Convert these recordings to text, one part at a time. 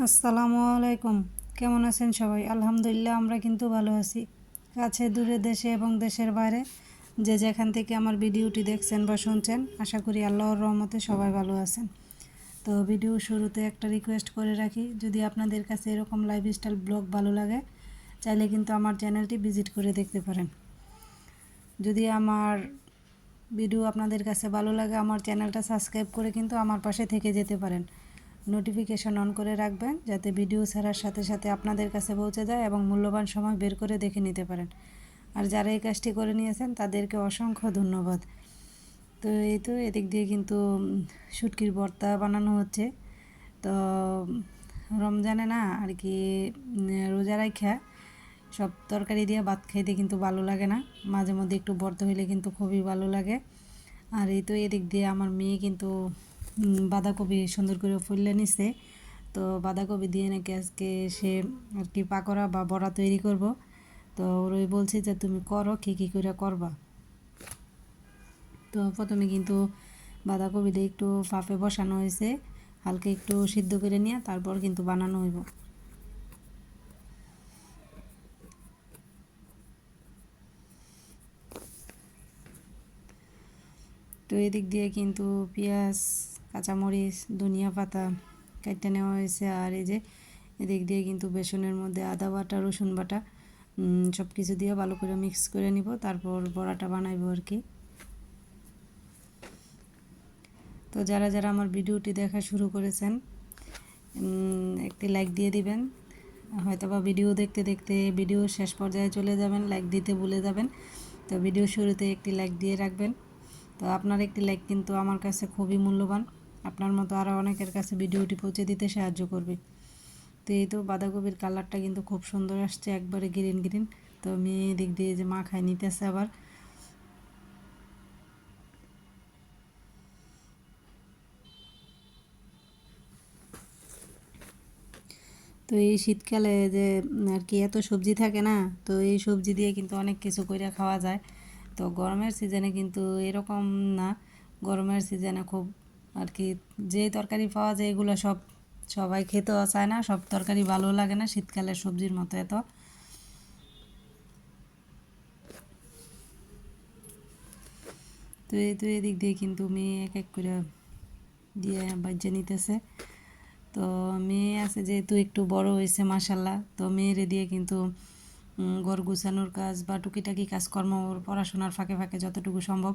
আসসালামু আলাইকুম। কেমন আছেন সবাই? আলহামদুলিল্লাহ আমরা কিন্তু ভালো আছি। কাছে দূরে দেশে এবং দেশের বাইরে যে যেখান থেকে আমার ভিডিওটি দেখছেন বা শুনছেন, আশা করি আল্লাহর রহমতে সবাই ভালো আছেন। তো ভিডিও শুরুতে একটা রিকোয়েস্ট করে রাখি, যদি আপনাদের কাছে এরকম লাইফস্টাইল ব্লগ ভালো লাগে চাইলে কিন্তু আমার চ্যানেলটি ভিজিট করে দেখতে পারেন। যদি আমার ভিডিও আপনাদের কাছে ভালো লাগে আমার চ্যানেলটা সাবস্ক্রাইব করে কিন্তু আমার পাশে থেকে যেতে পারেন। নোটিফিকেশন অন করে রাখবেন যাতে ভিডিও ছাড়ার সাথে সাথে আপনাদের কাছে পৌঁছে যায় এবং মূল্যবান সময় বের করে দেখে নিতে পারেন। আর যারা এই কাজটি করে নিয়েছেন তাদেরকে অসংখ্য ধন্যবাদ। তো এই তো এদিক দিয়ে কিন্তু শুটকির ভর্তা বানানো হচ্ছে। তো রমজানে না আর কি রোজা রাখা সব তরকারি দিয়ে ভাত খাইতে কিন্তু ভালো লাগে না, মাঝে মধ্যে একটু ভর্তা হইলে কিন্তু খুবই ভালো লাগে। আর এই তো এদিক দিয়ে আমার মেয়ে কিন্তু বাঁধাকপি সুন্দর করে ফুললে নিছে। তো বাঁধাকপি দিয়ে নাকি আজকে সে আর কি পাকোড়া বা বড়া তৈরি করব। তো ওরই বলছি যে তুমি করো, কী করে করবা। তো প্রথমে কিন্তু বাঁধাকপিটা একটু ফাঁপে বসানো হয়েছে, হালকা একটু সিদ্ধ করে নিয়ে তারপর কিন্তু বানানো হইব। তো এদিক দিয়ে কিন্তু পেঁয়াজ, কাঁচামরিচ, ধনিয়া পাতা কেটে নেওয়া হয়েছে। আর এই যে এদিক দিয়ে কিন্তু বেসনের মধ্যে আদা বাটা, রসুন বাটা সব কিছু দিয়ে ভালো করে মিক্স করে নিব, তারপর বড়াটা বানাইব আর কি। তো যারা যারা আমার ভিডিওটি দেখা শুরু করেছেন একটি লাইক দিয়ে দিবেন। হয়তো বা ভিডিও দেখতে দেখতে ভিডিও শেষ পর্যায়ে চলে যাবেন, লাইক দিতে ভুলে যাবেন। তো ভিডিও শুরুতে একটি লাইক দিয়ে রাখবেন। তো আপনার একটি লাইক কিন্তু আমার কাছে খুবই মূল্যবান, আপনার মতো আরও অনেকের কাছে ভিডিওটি পৌঁছে দিতে সাহায্য করবে। তো এই তো বাঁধাকপির কালারটা কিন্তু খুব সুন্দর আসছে, একবারে গ্রিন গ্রিন। তো মেয়ে দিক দিয়ে যে মাখায় নিতেছে আবার। তো এই শীতকালে যে আর কি এত সবজি থাকে না, তো এই সবজি দিয়ে কিন্তু অনেক কিছু করে খাওয়া যায়। তো গরমের সিজনে কিন্তু এরকম না, গরমের সিজনে খুব আর কি যে তরকারি পাওয়া যায় এগুলো সব সবাই খেতেও চায় না, সব তরকারি ভালো লাগে না শীতকালের সবজির মতো এত। তো এই তো এদিক দিয়ে কিন্তু মেয়ে এক এক করে দিয়ে বাজ্যে নিতেছে। তো মেয়ে আছে যেহেতু একটু বড় হয়েছে মাশাল্লাহ, তো মেয়েরে দিয়ে কিন্তু ঘর গুছানোর কাজ বা টুকিটাকি কাজকর্ম ওর পড়াশোনার ফাঁকে ফাঁকে যতটুকু সম্ভব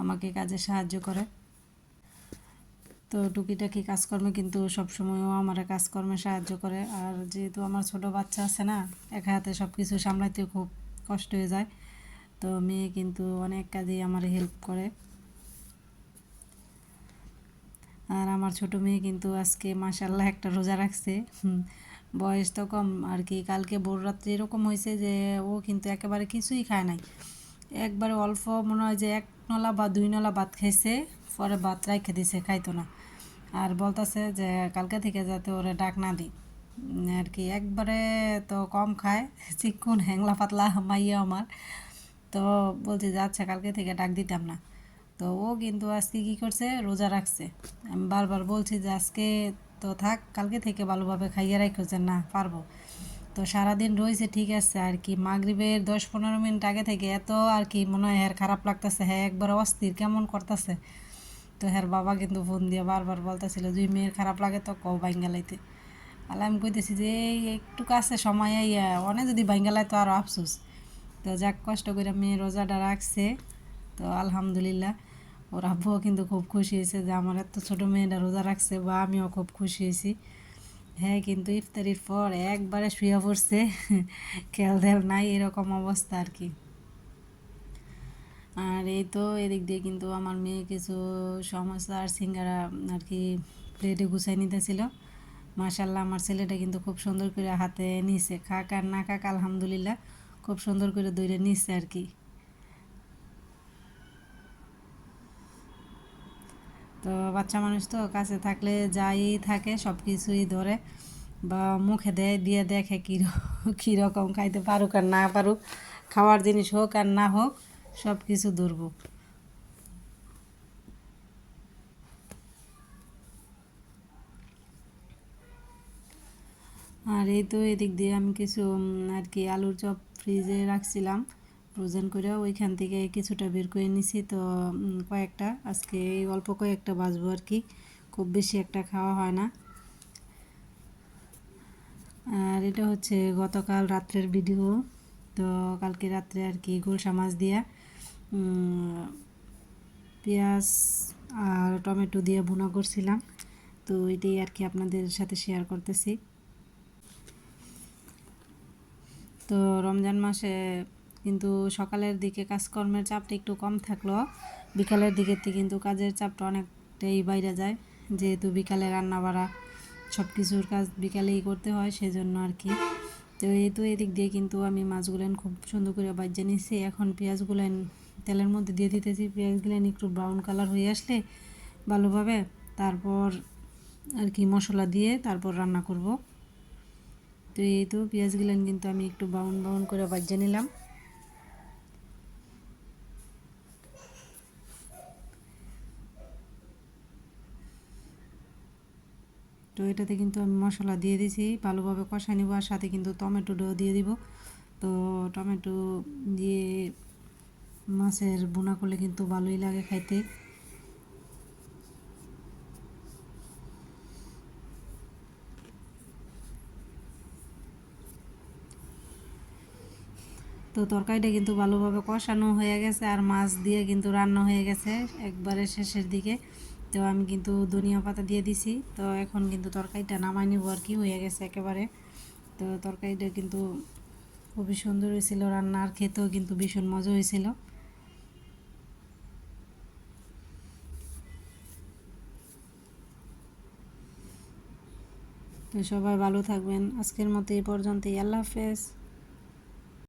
আমাকে কাজে সাহায্য করে। তো টুকিটাকি কাজকর্মে কিন্তু সবসময়ও আমার কাজকর্মে সাহায্য করে। আর যেহেতু আমার ছোট বাচ্চা আছে না, একা হাতে সব কিছু সামলাইতে খুব কষ্ট হয়ে যায়। তো মেয়ে কিন্তু অনেক কাজেই আমার হেল্প করে। আর আমার ছোট মেয়ে কিন্তু আজকে মাশাল্লাহ একটা রোজা রাখছে। বয়স তো কম আর কি, কালকে ভোর রাত্রে এরকম হয়েছে যে ও কিন্তু একেবারে কিছুই খায় নাই, একবারে অল্প মনে হয় যে 1 নলা বা 2 নলা ভাত খাইছে, পরে ভাত রাইখে দিছে, খাইতো না। আর বলতেছে যে কালকে থেকে যাতে ওরে ডাক না দিই আর কি, একবারে তো কম খায়, চিকন হ্যাংলা পাতলা মাইয়া আমার। তো বলছি যে আচ্ছা কালকে থেকে ডাক দিতাম না। তো ও কিন্তু আজকে কী করছে, রোজা রাখছে। আমি বারবার বলছি যে আজকে তো থাক, কালকে থেকে ভালোভাবে খাইয়ে রাখো যে না পারবো। তো সারাদিন রয়েছে ঠিক আছে আর কি, মাগরিবের 10-15 মিনিট আগে থেকে এত আর কি মনে হয় হ্যার খারাপ লাগতেছে, হ্যাঁ একবার অস্থির কেমন করতেছে। তো হ্যার বাবা কিন্তু ফোন দিয়ে বারবার বলতেছিল দুই মেয়ের খারাপ লাগে তো কও বাইঙ্গালাইতে। আলে আমি কইতেছি যে এই একটু কাছে সময় আইয়া অনেক যদি বাইঙ্গালায় তো আরও আফসোস। তো যাক কষ্ট করে মেয়ে রোজাটা রাখছে। তো আলহামদুলিল্লাহ ওর আব্বুও কিন্তু খুব খুশি হয়েছে যে আমার এত ছোটো মেয়েটা রোজা রাখছে, বা আমিও খুব খুশি হয়েছি। হ্যাঁ কিন্তু ইফতারির পর একবারে শুয়ে পড়ছে, খেয়াল দেল নাই, এরকম অবস্থা আর কি। আর এই তো এদিক দিয়ে কিন্তু আমার মেয়ে কিছু সমস্যা আর সিঙ্গারা আর কি প্লেটে গুছাই নিতেছিল। মাশাল্লাহ আমার ছেলেটা কিন্তু খুব সুন্দর করে হাতে নিছে, খাক আর না খাক আলহামদুলিল্লাহ খুব সুন্দর করে দইরে নিচ্ছে আর কি। তো বাচ্চা মানুষ তো কাছে থাকলে যাই থাকে সব কিছুই ধরে বা মুখে দেয়, দিয়ে দেখে কীরকম খাইতে পারুক আর না পারুক, খাওয়ার জিনিস হোক আর না হোক সব কিছু ধরবো। আর এই তো এদিক দিয়ে আমি কিছু আর কি আলুর চপ ফ্রিজে রাখছিলাম ফ্রোজেন করে, ওইখান থেকে কিছুটা বের করে নিছি। তো কয়েকটা আজকে এই অল্প কয়েকটা বাজবো আর কি, খুব বেশি একটা খাওয়া হয় না। আর এটা হচ্ছে গতকাল রাত্রের ভিডিও। তো কালকে রাত্রে আর কি গুলশা মাছ দিয়া পেঁয়াজ আর টমেটো দিয়ে ভুনা করছিলাম। তো এটাই আর কি আপনাদের সাথে শেয়ার করতেছি। তো রমজান মাসে কিন্তু সকালের দিকে কাজকর্মের চাপটা একটু কম থাকলেও বিকালের দিকের থেকে কিন্তু কাজের চাপটা অনেকটাই বাইরে যায়, যেহেতু বিকালে রান্না বাড়া সব কিছুর কাজ বিকালেই করতে হয়, সেজন্য আর কি। তো এই তো এদিক দিয়ে কিন্তু আমি মাছগুলেন খুব সুন্দর করে বাজিয়ে নিচ্ছি। এখন পেঁয়াজগুলেন তেলের মধ্যে দিয়ে দিতেছি। পেঁয়াজগুলেন একটু ব্রাউন কালার হয়ে আসলে ভালোভাবে তারপর আর কি মশলা দিয়ে তারপর রান্না করব। তো এই তো পেঁয়াজগুলেন কিন্তু আমি একটু ব্রাউন ব্রাউন করে বাজিয়ে নিলাম। তো এটাতে কিন্তু আমি মশলা দিয়ে দিছি, ভালোভাবে কষা নিব, আর সাথে কিন্তু টমেটোটাও দিয়ে দিব। তো টমেটো দিয়ে মাছের বোনা করলে কিন্তু ভালোই লাগে খাইতে। তো তরকারিটা কিন্তু ভালোভাবে কষানো হয়ে গেছে, আর মাছ দিয়ে কিন্তু রান্না হয়ে গেছে একবারে শেষের দিকে। তো আমি কিন্তু ধনিয়া পাতা দিয়ে দিছি। তো এখন কিন্তু তরকারিটা নামাই নিব আর কি, হয়ে গেছে একেবারে। তো তরকারিটা কিন্তু খুবই সুন্দর হয়েছিল, রান্নার খেতেও কিন্তু ভীষণ মজা হয়েছিল। তো সবাই ভালো থাকবেন, আজকের মতো এই পর্যন্তই, আল্লাহ হাফেজ।